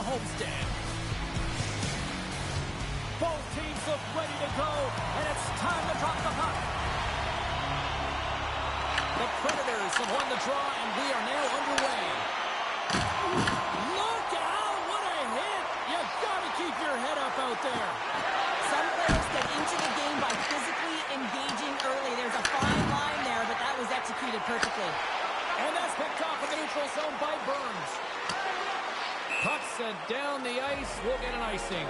homestand. Both teams look ready to go, and it's time to drop the puck. The Predators have won the draw, and we are now underway. Look out! What a hit! You gotta keep your head up out there. Some players get into the game by physically engaging early. There's a fine line there, but that was executed perfectly. And that's picked off in the neutral zone by Burns. Puck sent down the ice. We'll get an icing.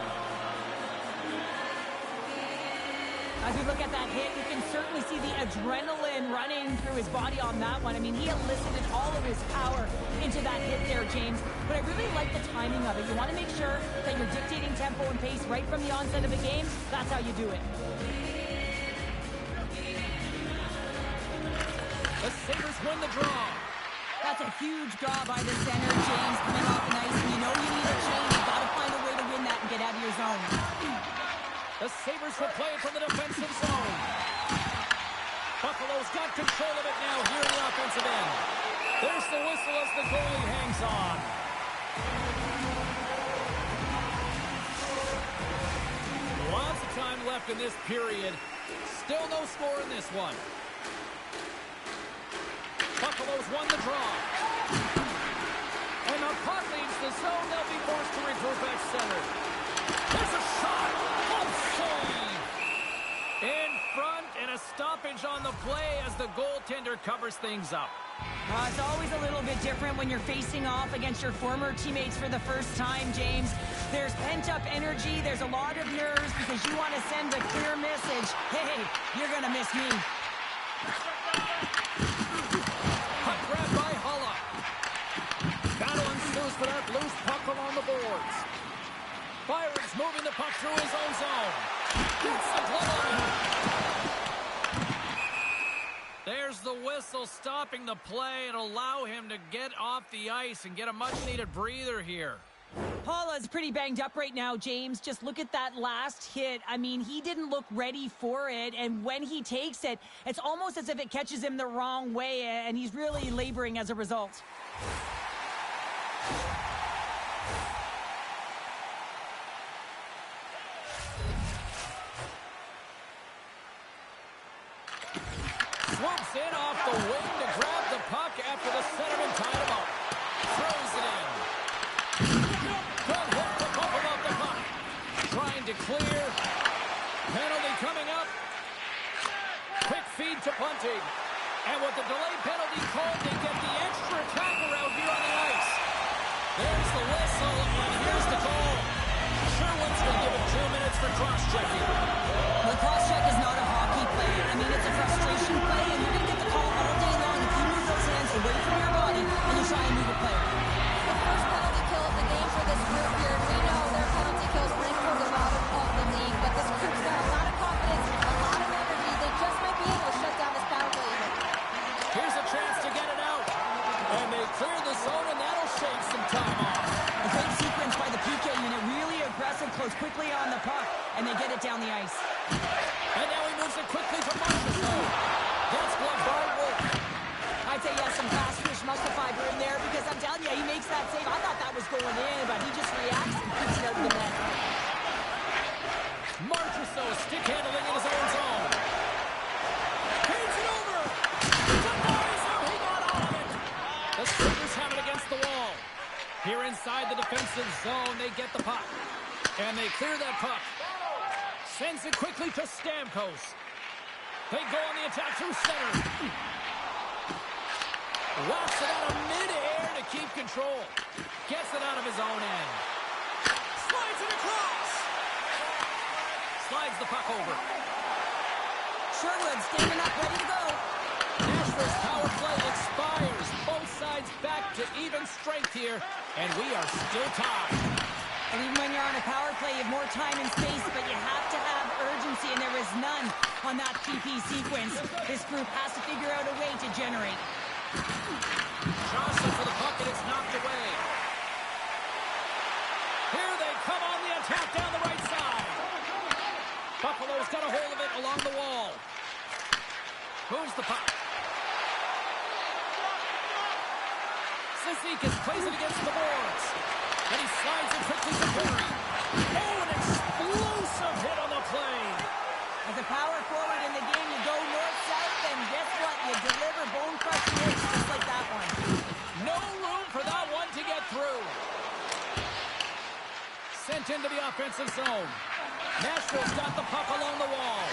As we look at that hit, you can certainly see the adrenaline running through his body on that one. I mean, he elicited all of his power into that hit there, James. But I really like the timing of it. You want to make sure that you're dictating tempo and pace right from the onset of a game. That's how you do it. The Sabres win the draw. That's a huge draw by the center, James, coming off the ice. And you know you need a change. You've got to find a way to win that and get out of your zone. The Sabres will play from the defensive zone. Buffalo's got control of it now here in the offensive end. There's the whistle as the goalie hangs on. Lots of time left in this period. Still no score in this one. Buffalo's won the draw. And the puck leaves the zone. They'll be forced to regroup at center. There's a shot. In front, and a stoppage on the play as the goaltender covers things up. It's always a little bit different when you're facing off against your former teammates for the first time, James. There's pent-up energy. There's a lot of nerves because you want to send a clear message. Hey, you're going to miss me. Puck grab by Hulla. Battle ensues for that loose puck along the boards. Byron's moving the puck through his own zone. Gets the glove on it. There's the whistle stopping the play and allow him to get off the ice and get a much-needed breather here. Paula's pretty banged up right now, James. Just look at that last hit. I mean, he didn't look ready for it, and when he takes it, it's almost as if it catches him the wrong way, and he's really laboring as a result. Swoops in off the wing to grab the puck after the centerman tied him up. Throws it in. Good hit to bump him off the puck. Trying to clear. Penalty coming up. Quick feed to Bunting. And with the delayed penalty called, they get the extra attacker out here on the ice. There's the whistle, and here's the call. Sherwin's going to give it 2 minutes for cross-checking. The cross-check is not a hockey play. I mean, it's a frustration play, and you're going to get the call all day long if you move those hands away from your body and you try and move a player. The first penalty kill of the game for this group here. We know their penalty kills rank toward the bottom of the league, but this group's got a lot of confidence, a lot of energy. They just might be able to shut down this power play even. Here's a chance to get it out. And they clear the zone, and that'll shave some time off. A great sequence by the PK unit. Really aggressive, close quickly on the puck, and they get it down the ice. And now he moves it quickly to Marchessault. That's blocked by Wolf. I'd say, yes, some fast fish muscle fiber in there because I'm telling you, he makes that save. I thought that was going in, but he just reacts and keeps it out of the net. Marchessault stick handling in his own zone. Hands it over. To Morrison. He got all of it. The Sabres have it against the wall. Here inside the defensive zone, they get the puck. And they clear that puck. Sends it quickly to Stamkos. They go on the attack through center. Wraps it out of midair to keep control. Gets it out of his own end. Slides it across. Slides the puck over. Sherwood standing up, ready to go. Nashville's power play expires. Both sides back to even strength here. And we are still tied. And even when you're on a power play, you have more time and space, but you have to have urgency, and there is none on that PP sequence. This group has to figure out a way to generate. Johnson for the puck, and it's knocked away. Here they come on the attack down the right side. Buffalo's got a hold of it along the wall. Moves the puck. Cizikas plays it against the boards. And he slides it quickly to Perry. Oh, an explosive hit on the play. As a power forward in the game, you go north-south, and guess what? You deliver bone-crushing hits just like that one. No room for that one to get through. Sent into the offensive zone. Nashville's got the puck along the wall.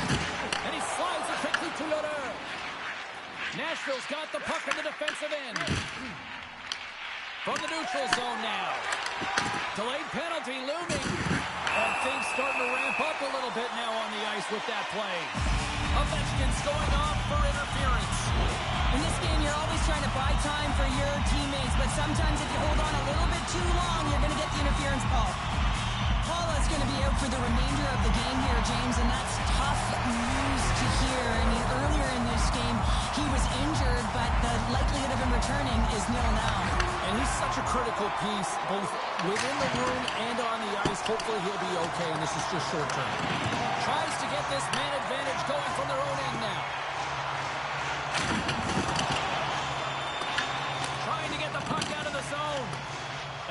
And he slides it quickly to Lodeur. Nashville's got the puck in the defensive end. From the neutral zone now. Delayed penalty looming. And things starting to ramp up a little bit now on the ice with that play. Ovechkin's going off for interference. In this game, you're always trying to buy time for your teammates, but sometimes if you hold on a little bit too long, you're going to get the interference call. Paula's going to be out for the remainder of the game here, James, and that's tough news to hear. I mean, earlier in this game, he was injured, but the likelihood of him returning is nil now. And he's such a critical piece, both within the room and on the ice. Hopefully he'll be okay, and this is just short term. Tries to get this man advantage going from their own end now. Trying to get the puck out of the zone.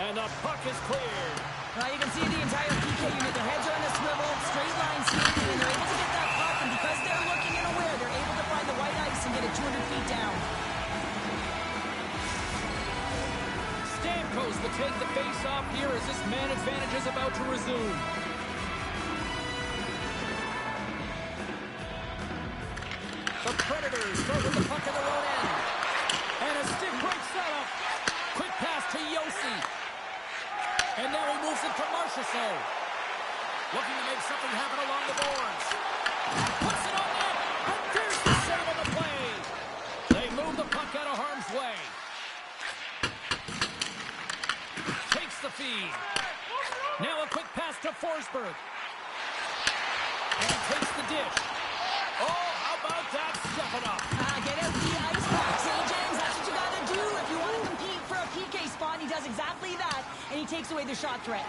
And the puck is cleared. Well, you can see the entire PK unit. Their heads are on a swivel, straight line skating, and they're able to get that puck, and because they're looking and aware, they're able to find the white ice and get it 200 feet down. Stamkos will take the face-off here as this man advantage is about to resume. The Predators start with the puck in their own end. And a stick break setup. Quick pass to Yossi. And now he moves it to Marchessault. Looking to make something happen along the boards. Puts it on net. And there's the save on the play. They move the puck out of harm's way. Takes the feed. Now a quick pass to Forsberg. And he takes the dish. Oh, how about that? Step it up. Get out the ice box, James. That's what you got to do if you want to compete for a PK spot. He does exactly that, and he takes away the shot threat.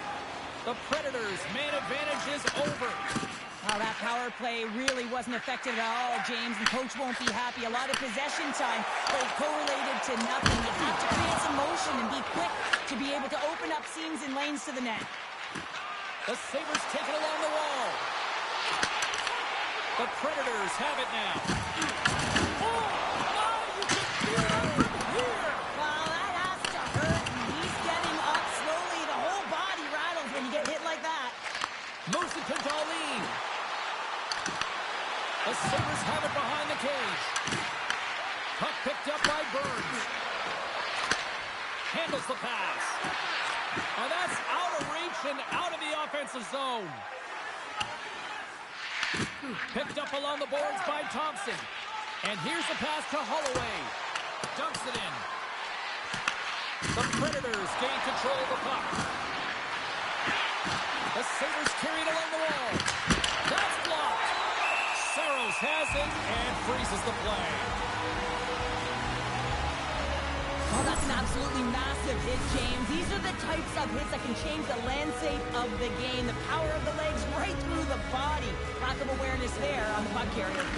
The Predators' man advantage is over. Well, that power play really wasn't effective at all, James. The coach won't be happy. A lot of possession time, but correlated to nothing. You have to create some motion and be quick to be able to open up seams and lanes to the net. The Sabres take it along the wall. The Predators have it now. Oh, you can feel it from here. Well, that has to hurt. He's getting up slowly. The whole body rattles when you get hit like that. Moves it to Darlene. The Sabres have it behind the cage. Puck picked up by Burns. Handles the pass. And that's out of reach and out of the offensive zone. Picked up along the boards by Thompson. And here's the pass to Holloway. Dumps it in. The Predators gain control of the puck. The Sabres carry it along the wall. That's blocked. Saros has it and freezes the play. Oh, that's an absolutely massive hit, James. These are the types of hits that can change the landscape of the game. The power of the legs right through the body. Lack of awareness there on the puck carrier.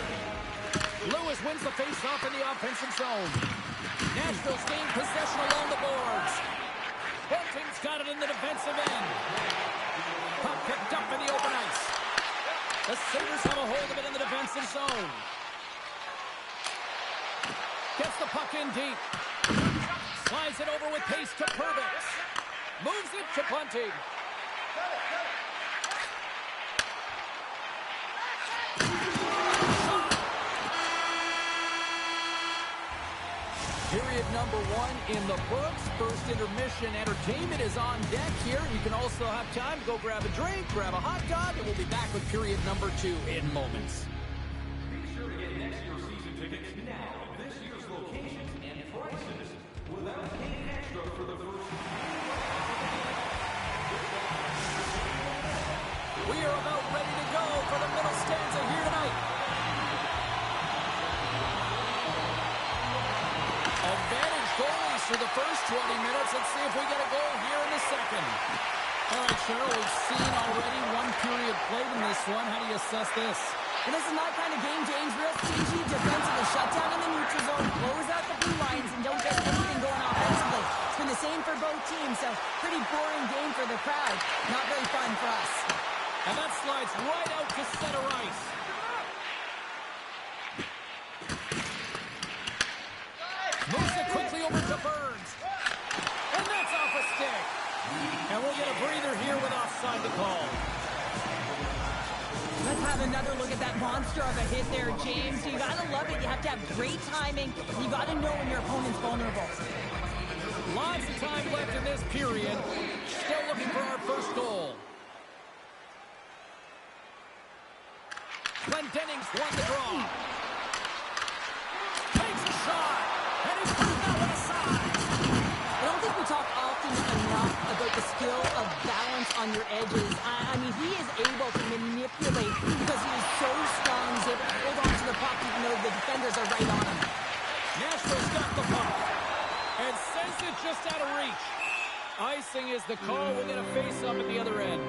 Lewis wins the face-off in the offensive zone. Nashville's gained possession along the boards. Both teams got it in the defensive end. Puck picked up in the open ice. The Sabres have a hold of it in the defensive zone. Gets the puck in deep. Slides it over with pace to Perbix. Moves it to Bunting. Period number 1 in the books. First intermission entertainment is on deck here. You can also have time to go grab a drink, grab a hot dog, and we'll be back with period number 2 in moments. Be sure to get next year's season tickets now at this year's locations and prices without paying extra for the first. We are about ready to go for the middle stanza here tonight. Advantage goalies for the first 20 minutes. Let's see if we get a goal here in the second. All right, Cheryl, we've seen already one period played in this one. How do you assess this? Well, this is my kind of game, James. Real stingy defensively. Shut down in the neutral zone, close out the blue lines, and don't get anything going offensively. It's been the a pretty boring game for the crowd. Not very fun for us. And that slides right out to center ice. Moves it quickly over to Burns. And that's off a stick. And we'll get a breather here with offside to call. Let's have another look at that monster of a hit there, James. You got to love it. You have to have great timing. You got to know when your opponent's vulnerable. Lots of time left in this period. Still looking for our first goal. Glendening's won the draw. Takes a shot. And he's put that one aside. I don't think we talk often enough about the skill of balance on your edges. I mean, he is able to manipulate because he is so strong. He's able to hold on to the puck even though the defenders are right on him. Nashville's got the puck. And sends it just out of reach. Icing is the call. We'll get a face-up at the other end.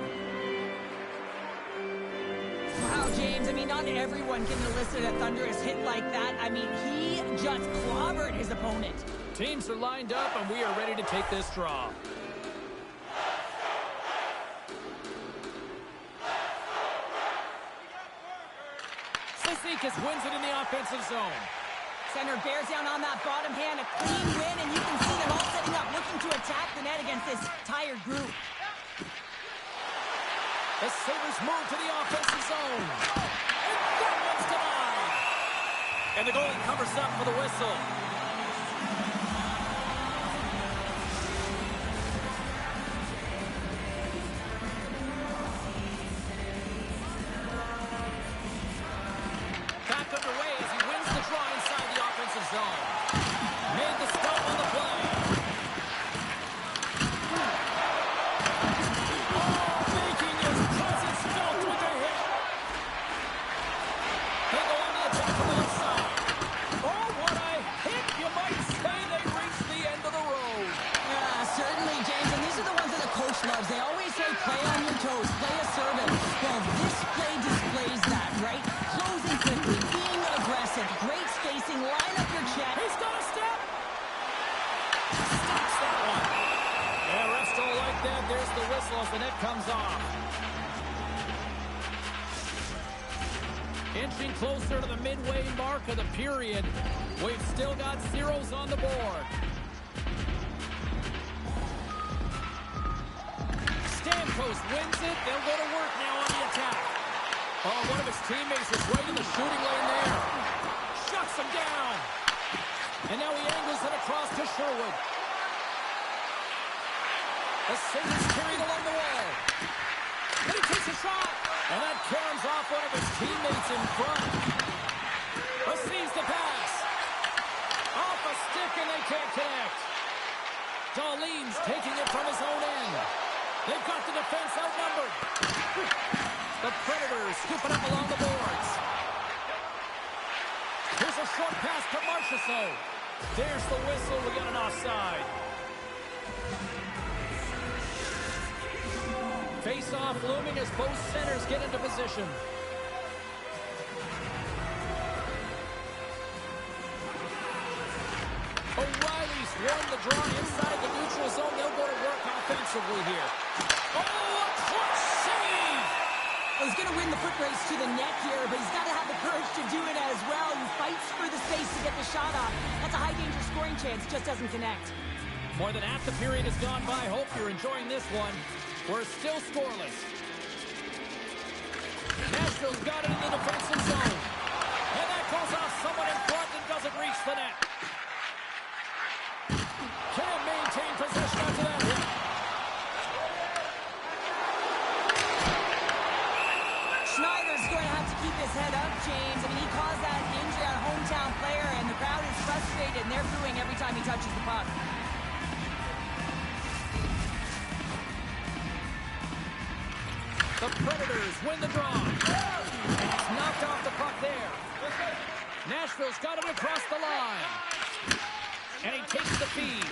Wow, James, I mean, not everyone can elicit a thunderous hit like that. I mean, he just clobbered his opponent. Teams are lined up, and we are ready to take this draw. Cizikas wins it in the offensive zone. Center bears down on that bottom hand, a clean win, and you can see them all setting up, looking to attack the net against this tired group. The Sabres move to the offensive zone. And that one's denied. And the goalie covers up for the whistle. Back underway as he wins the draw inside the offensive zone. Made the stop on the play. Making his presence felt with a hit. They go on the attack from the left side. Oh, what a hit! You might say they reached the end of the road. Certainly, James, and these are the ones that the coach loves. They always say play on your toes, play assertive. Well, this play displays that, right? Closing quickly, being aggressive, great spacing, line up your check. He's got a step. Stops that one. Yeah, refs don't like that. There's the whistle as the net comes off. Inching closer to the midway mark of the period. We've still got zeros on the board. Stamkos wins it. They'll go to work now on the attack. Oh, one of his teammates is right in the shooting lane there. Shuts him down. And now he angles it across to Sherwood. The Sabres carried along the wall. And he takes a shot. And that caroms off one of his teammates in front. Receives the pass. Off a stick and they can't connect. Dahlin's taking it from his own end. They've got the defense outnumbered. The Predators scooping up along the boards. Here's a short pass to Marchessault. There's the whistle. We got an offside. Face-off looming as both centers get into position. O'Reilly's won the draw inside the neutral zone. They'll go to work offensively here. Oh, a clutch save! Well, he's going to win the foot race to the net here, but he's got to have the courage to do it as well. He fights for the space to get the shot off. That's a high-danger scoring chance. Just doesn't connect. More than half the period has gone by. Hope you're enjoying this one. We're still scoreless. Nashville's got it in the defensive zone. And that goes off someone in front and doesn't reach the net. Can't maintain possession after that hit. Schneider's going to have to keep his head up, James. I mean, he caused that injury on a hometown player, and the crowd is frustrated, and they're booing every time he touches the puck. The Predators win the draw. And he's knocked off the puck there. Nashville's got it across the line. And he takes the feed.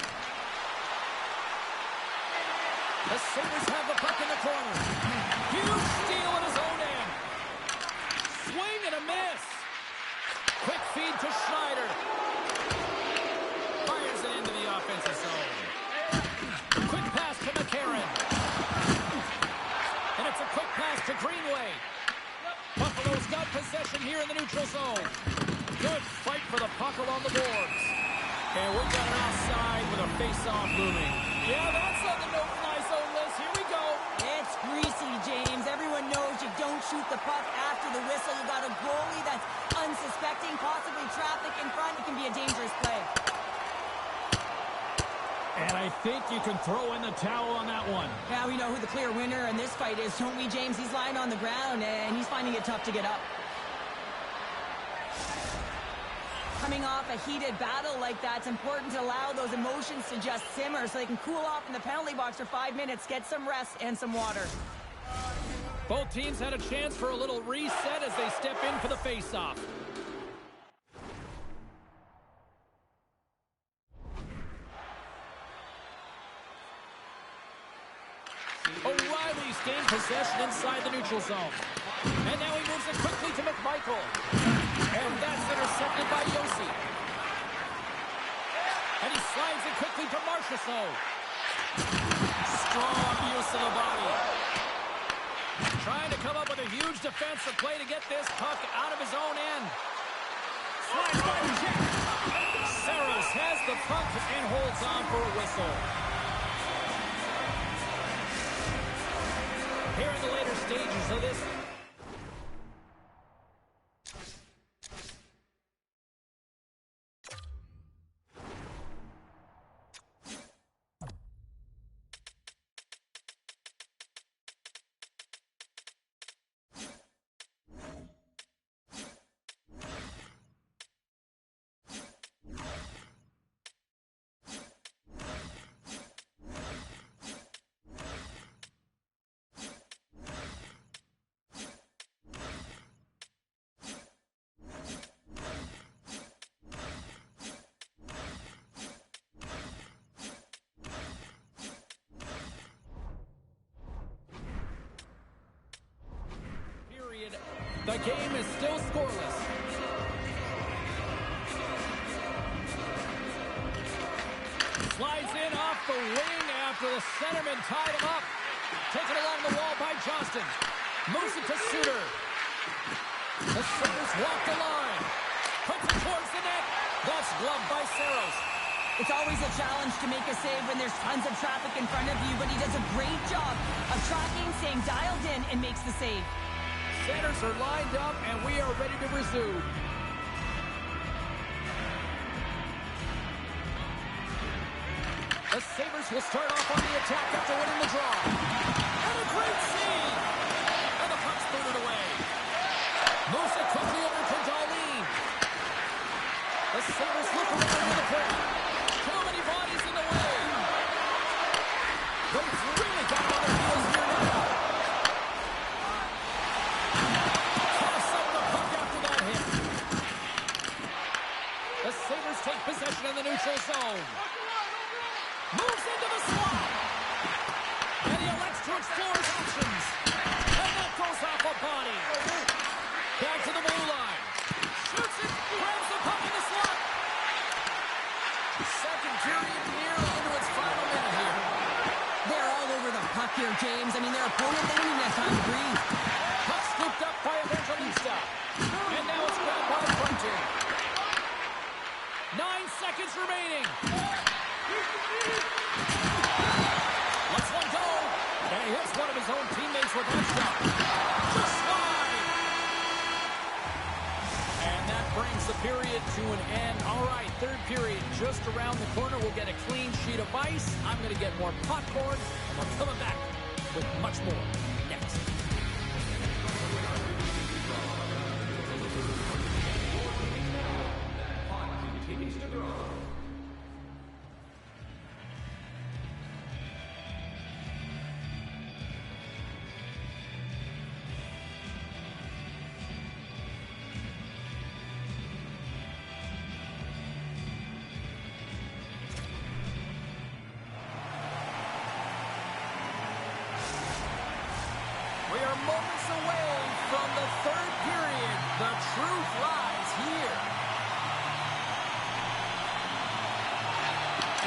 The Sabres have the puck in the corner. Huge steal at his own end. Swing and a miss. Quick feed to Schneider. Fires it into the offensive zone. Quick pass to got possession here in the neutral zone. Good fight for the puck along the boards. And we've got an offside with a face-off looming. Yeah, that's on the no-fly zone list. Here we go. It's greasy, James. Everyone knows you don't shoot the puck after the whistle. You got a goalie that's unsuspecting, possibly traffic in front. It can be a dangerous play. And I think you can throw in the towel on that one. Now we know who the clear winner in this fight is, don't we, James? He's lying on the ground, and he's finding it tough to get up. Coming off a heated battle like that, it's important to allow those emotions to just simmer so they can cool off in the penalty box for 5 minutes, get some rest and some water. Both teams had a chance for a little reset as they step in for the face-off. O'Reilly's gained possession inside the neutral zone. And now he moves it quickly to McMichael. And that's intercepted by Yossi. And he slides it quickly to Marchessault. Strong use of the body. Trying to come up with a huge defensive play to get this puck out of his own end. Slides by Jack. Saros has the puck and holds on for a whistle. Here in the later stages of this. The game is still scoreless. Slides in off the wing after the centerman tied him up. Taken along the wall by Johnston. Moves it to Suter. The Sabres walk the line. Puts it towards the net. That's gloved by Saros. It's always a challenge to make a save when there's tons of traffic in front of you, but he does a great job of tracking, staying dialed in, and makes the save. Centers are lined up, and we are ready to resume. The Sabres will start off on the attack after winning the draw. And a great save! And the puck's booted away. Moves it quickly over to Darlene. The Sabres look around with the play. Too many bodies in the way. They've really got on their heels here now. Toss up the puck after that hit. The Sabres take possession in the neutral zone. Moves into the slot. And he elects to explore his options. And that goes off a body. Back to the blue line. Shoots it. Grabs the puck in the slot. Second period here into its final minute here. They're all over the puck here, James. I mean, their opponent, they don't even have time to breathe. Puck scooped up by Evangelista. And now it's grabbed by the front team. 9 seconds remaining. Let's one go. And he hits one of his own teammates with that shot. Just slide. And that brings the period to an end. All right, third period just around the corner. We'll get a clean sheet of ice. I'm going to get more popcorn. And we're coming back with much more next. We are moments away from the third period. The truth lies here.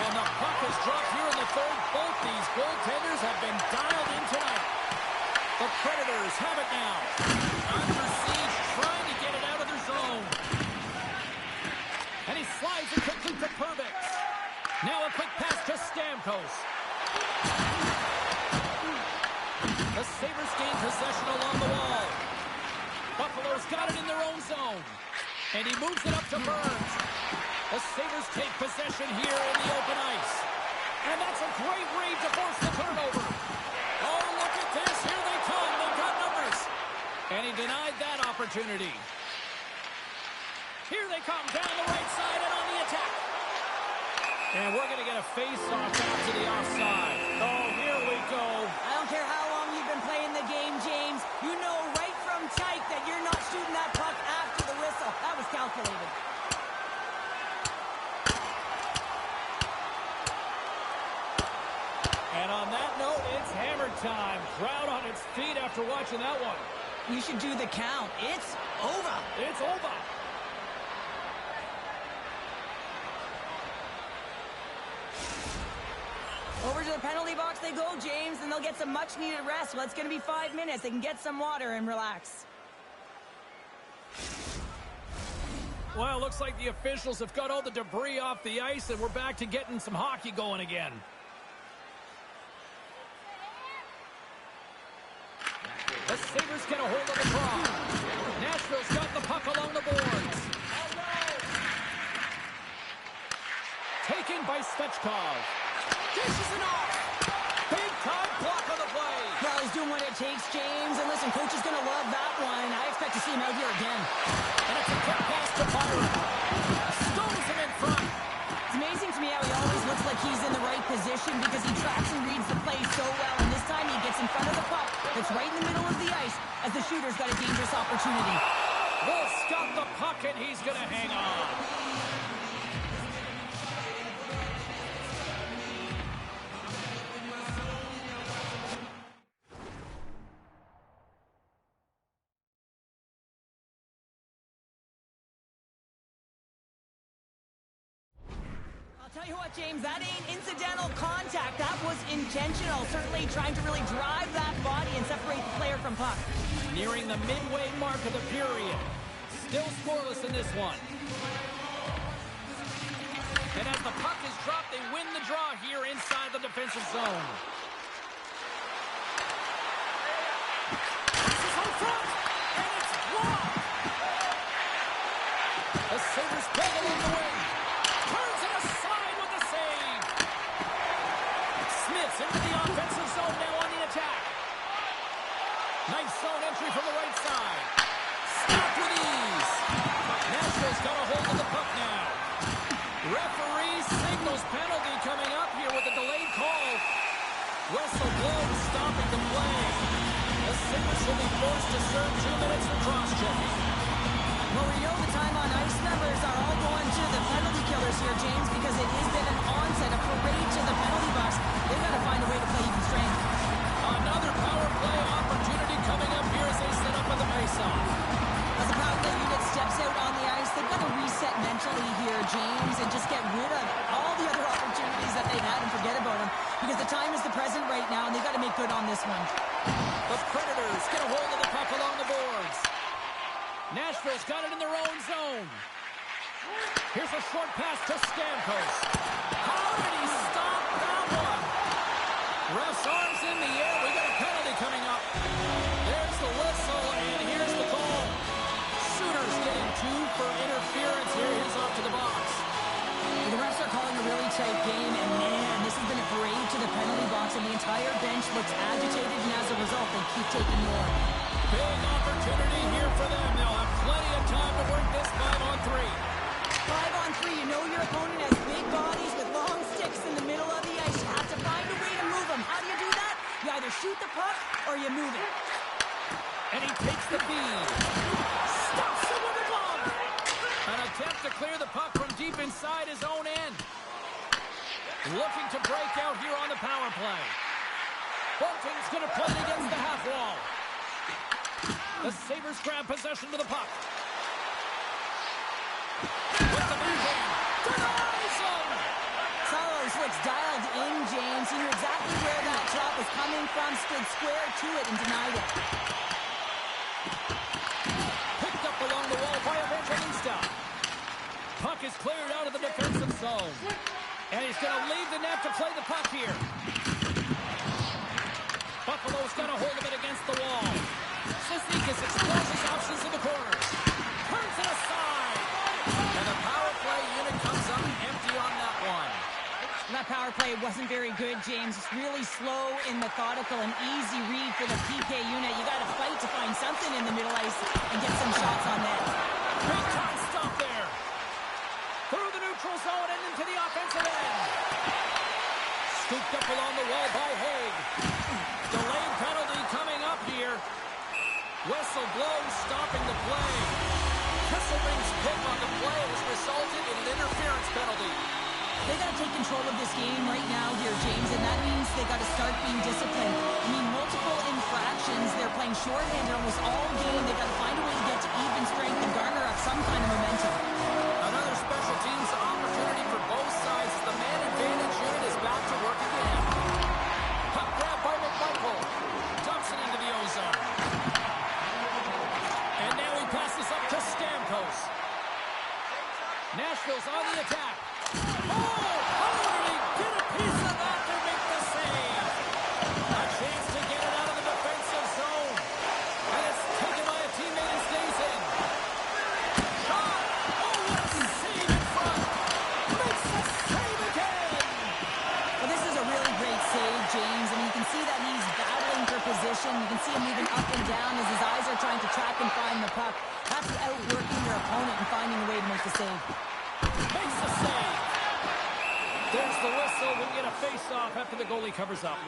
And the puck is dropped here in the third. Both these goaltenders have been dialed in tonight. The Predators have it now. Under siege, slides it quickly to Perbix. Now a quick pass to Stamkos. The Sabres gain possession along the wall. Buffalo's got it in their own zone. And he moves it up to Burns. The Sabres take possession here in the open ice. And that's a great read to force the turnover. Oh, look at this. Here they come. They've got numbers. And he denied that opportunity. Here they come down the right side and on the attack. And we're going to get a face-off out to the offside. Oh, here we go. I don't care how long you've been playing the game, James. You know right from tight that you're not shooting that puck after the whistle. That was calculated. And on that note, it's hammer time. Crowd on its feet after watching that one. You should do the count. It's over. It's over. Over to the penalty box they go, James, and they'll get some much-needed rest. Well, it's going to be 5 minutes. They can get some water and relax. Well, it looks like the officials have got all the debris off the ice, and we're back to getting some hockey going again. The Sabres get a hold of the draw. Nashville's got the puck along the boards. Taken by Svechkov. Dishes it off. Big-time block on the play. Well, he's doing what it takes, James. And listen, coach is going to love that one. I expect to see him out here again. And it's a quick pass to Byron. Stones him in front. It's amazing to me how he always looks like he's in the right position because he tracks and reads the play so well. And this time he gets in front of the puck that's right in the middle of the ice as the shooter's got a dangerous opportunity. Wolf's got the puck, and he's going to hang on. I'll tell you what, James, that ain't incidental contact. That was intentional. Certainly trying to really drive that body and separate the player from puck. Nearing the midway mark of the period. Still scoreless in this one. And as the puck is dropped, they win the draw here inside the defensive zone. This is in front, and it's blocked. The Sabres pull it in the wing. Turns it aside with the save. Smith's into the offensive zone now on the attack. Nice zone entry from the right side. Stopped with ease. Nashville's got a hold of the puck now. Referee signals penalty coming up here with a delayed call. Whistle blown, stopping the play. The Sabres will be forced to serve 2 minutes for cross-checking. Well, we know the time on ice numbers are all going to the penalty killers here, James, because it has been an onset, a parade to the penalty box. They've got to find a way to play even strength. Another power play opportunity coming up here as they set up on the face-off. As the power play unit steps out on the ice, they've got to reset mentally here, James, and just get rid of all the other opportunities that they've had and forget about them, because the time is the present right now, and they've got to make good on this one. The Predators get a hold of the puck along the boards. Nashville's got it in their own zone. Here's a short pass to Stamkos. How did he stop that one? Ref's arms in the air. We got a penalty coming up. There's the whistle, and here's the call. Shooter's getting 2 for interference here. He's off to the box. The refs are calling a really tight game, and man, this has been a parade to the penalty box, and the entire bench looks agitated, and as a result, they keep taking more. Big opportunity here for them. They'll have plenty of time to work this 5-on-3. 5-on-3, you know your opponent has big bodies with long sticks in the middle of the ice. You have to find a way to move them. How do you do that? You either shoot the puck or you move it. And he takes the feed. Stops it with a glove. An attempt to clear the puck from deep inside his own end. Looking to break out here on the power play. Bolton's going to play it against the half wall. The Sabres grab possession to the puck. With the backhand. Denies him! Saros looks dialed in, James. He knew exactly where that shot was coming from, stood square to it, and denied it. Puck is is cleared out of the defensive zone. And he's going to leave the net to play the puck here. Buffalo's got a hold of it against the wall. Cizikas explores his options in the corner. Turns it aside. And the power play unit comes up empty on that one. That power play wasn't very good, James. It's really slow and methodical and easy read for the PK unit. You got to fight to find something in the middle ice and get some shots on net. Big time stop there. Through the neutral zone and into the offensive end. Scooped up along the wall by Haig. Delayed penalty coming up here. Whistle blows, stopping the play. Kesselring's pick on the play has resulted in an interference penalty. They got to take control of this game right now here, James, and that means they got to start being disciplined. I mean, multiple infractions. They're playing shorthanded almost all game. They got to find a way to get to even strength and garner up some kind of momentum. Another special teams opportunity for both sides. The man advantage unit is back to work again. Puck grab by McMichael. Dumps it into the ozone. And now he passes up to Stamkos. Nashville's on the attack. Oh! How did he get a piece of that to make the save? A chance to get it out of the defensive zone. And it's taken by a teammate and stays in. Shot! Oh, what a save in front! Makes the save again! Well, this is a really great save, James. I mean, you can see that he's battling for position. You can see him moving up and down as his eyes are trying to track and find the puck. That's outworking your opponent and finding a way to make the save. Makes the save. There's the whistle. We'll get a face-off after the goalie covers up.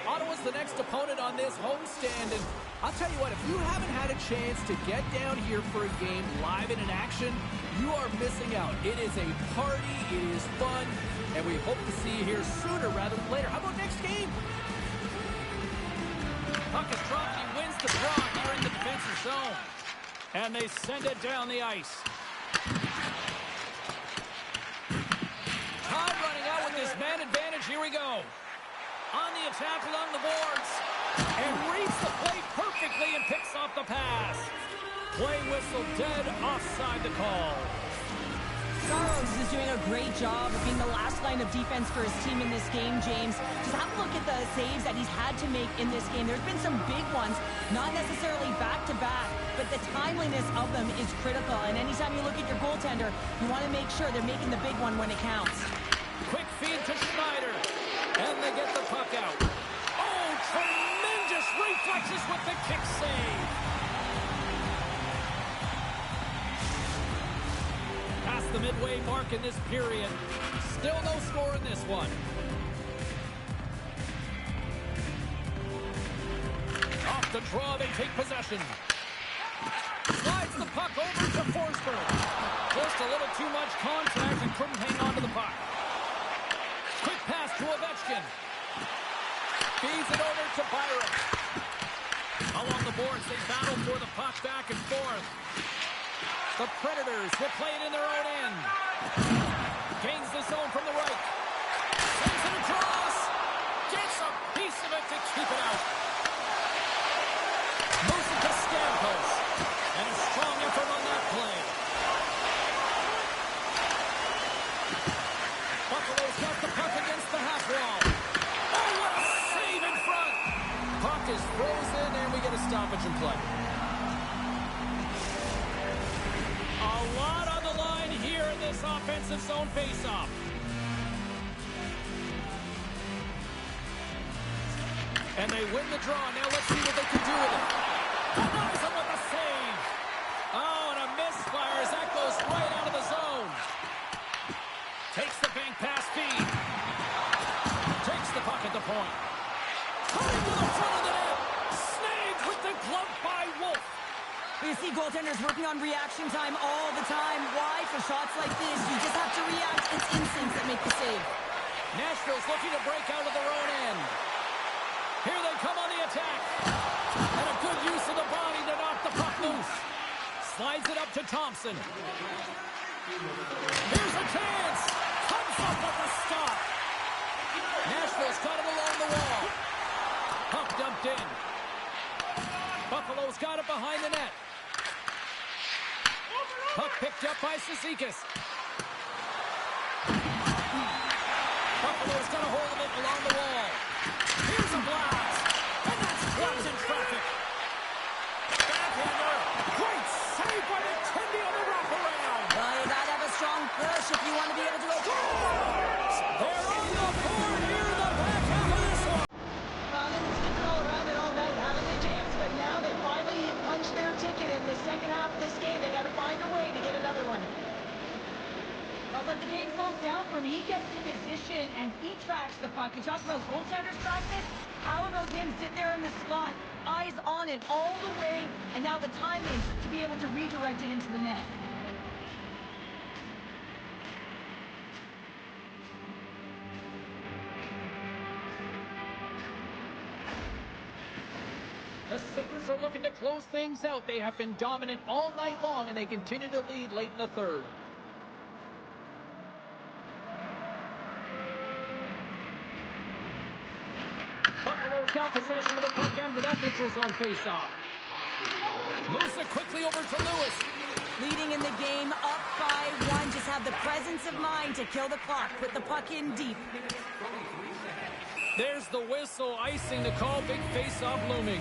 Ottawa's the next opponent on this homestand, and I'll tell you what, if you haven't had a chance to get down here for a game live and in action, you are missing out. It is a party, it is fun, and we hope to see you here sooner rather than later. How about next game? Puck is dropped, he wins the draw here in the defensive zone. And they send it down the ice. Time running out with this man advantage. Here we go. On the attack along the boards. And reads the play perfectly and picks off the pass. Play whistle dead offside the call. Saros is doing a great job of being the last line of defense for his team in this game, James. Just have a look at the saves that he's had to make in this game. There's been some big ones, not necessarily back-to-back, but the timeliness of them is critical. And anytime you look at your goaltender, you want to make sure they're making the big one when it counts. Quick feed to Schneider. And they get the puck out. Oh, tremendous reflexes with the kick save. Past the midway mark in this period. Still no score in this one. Off the draw, they take possession. Slides the puck over to Forsberg. Just a little too much contact and couldn't hang on to the puck. Quick pass to Ovechkin. Feeds it over to Byron. Along the boards, they battle for the puck back and forth. The Predators will play it in their own end. Gains the zone from the right. Sends it across. Gets a piece of it to keep it out. Moves it to Stamkos. And a strong effort on that play. Buffalo's got the puck against the half wall. Oh, what a save in front. Puck is frozen, and we get a stoppage in play. A lot on the line here in this offensive zone faceoff. And they win the draw. Now let's see what they can do with it. Denies him with a save. Oh, and a misfire as that goes right out of the zone. Takes the bank pass feed. Takes the puck at the point. Cutting to the front of the net. Snagged with the glove by Wolf. You see goaltenders working on reaction time all the time. Why? For shots like this, you just have to react. It's instincts that make the save. Nashville's looking to break out of their own end. Here they come on the attack. And a good use of the body to knock the puck loose. Slides it up to Thompson. Here's a chance. Comes up with a stop. Nashville's got it along the wall. Puck dumped in. Buffalo's got it behind the net. Puck picked up by Cizikas. Carlo's got a hold of it along the wall. Here's a blast. And that's blocked in traffic. Backhander. Great save by the Tendy on the wraparound. Well, you gotta have a strong push if you want to be able to go. They're on the board here in the back half of this one. Well, it's been all around it all night, haven't they, James? But now they finally punched their ticket in the second half of this game. They got to find a way to get another one. Well, but the game slows down for him. He gets in position and he tracks the puck. You talk about goaltenders practice. How about him sitting there in the slot, eyes on it all the way, and now the time is to be able to redirect it into the net. The Sabres are looking to close things out. They have been dominant all night long, and they continue to lead late in the third. Buffalo down possession of the puck end, but that pitcher's on face-off. Moves it quickly over to Lewis. Leading in the game, up by 1. Just have the presence of mind to kill the clock. Put the puck in deep. There's the whistle, icing the call. Big face-off looming.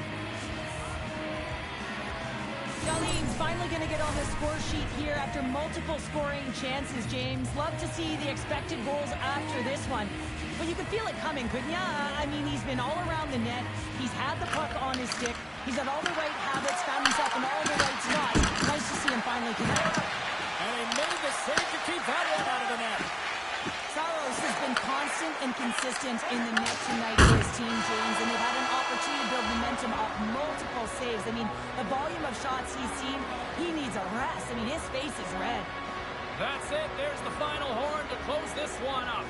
Darlene's finally going to get on the score sheet here after multiple scoring chances, James. Love to see the expected goals after this one. But you could feel it coming, couldn't ya? I mean, he's been all around the net. He's had the puck on his stick. He's got all the right habits, found himself in all the right spots. Nice to see him finally connect. And he made the save to keep that one out of the net. Saros has been constant and consistent in the net tonight for his team, James, and they've had an opportunity to build momentum off multiple saves. I mean, the volume of shots he's seen, he needs a rest. I mean, his face is red. That's it. There's the final horn to close this one up.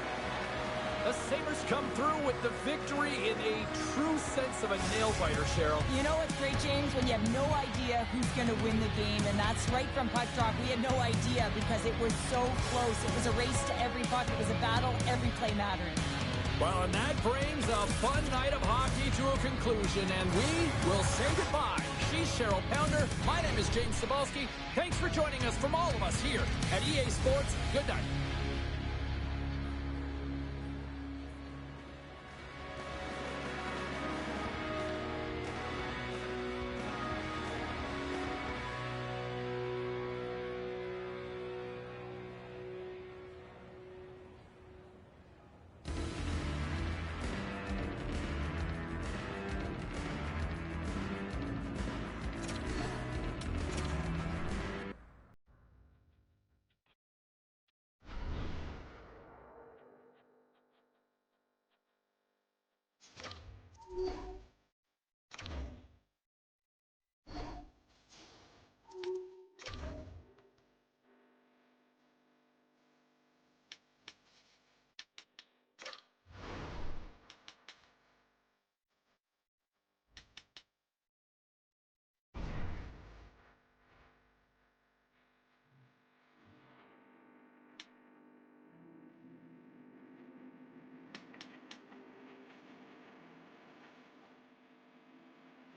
The Sabres come through with the victory in a true sense of a nail-biter, Cheryl. You know what's great, James? When you have no idea who's going to win the game, and that's right from puck drop. We had no idea because it was so close. It was a race to every puck. It was a battle. Every play mattered. Well, and that brings a fun night of hockey to a conclusion, and we will say goodbye. She's Cheryl Pounder. My name is James Cybulski. Thanks for joining us from all of us here at EA Sports. Good night.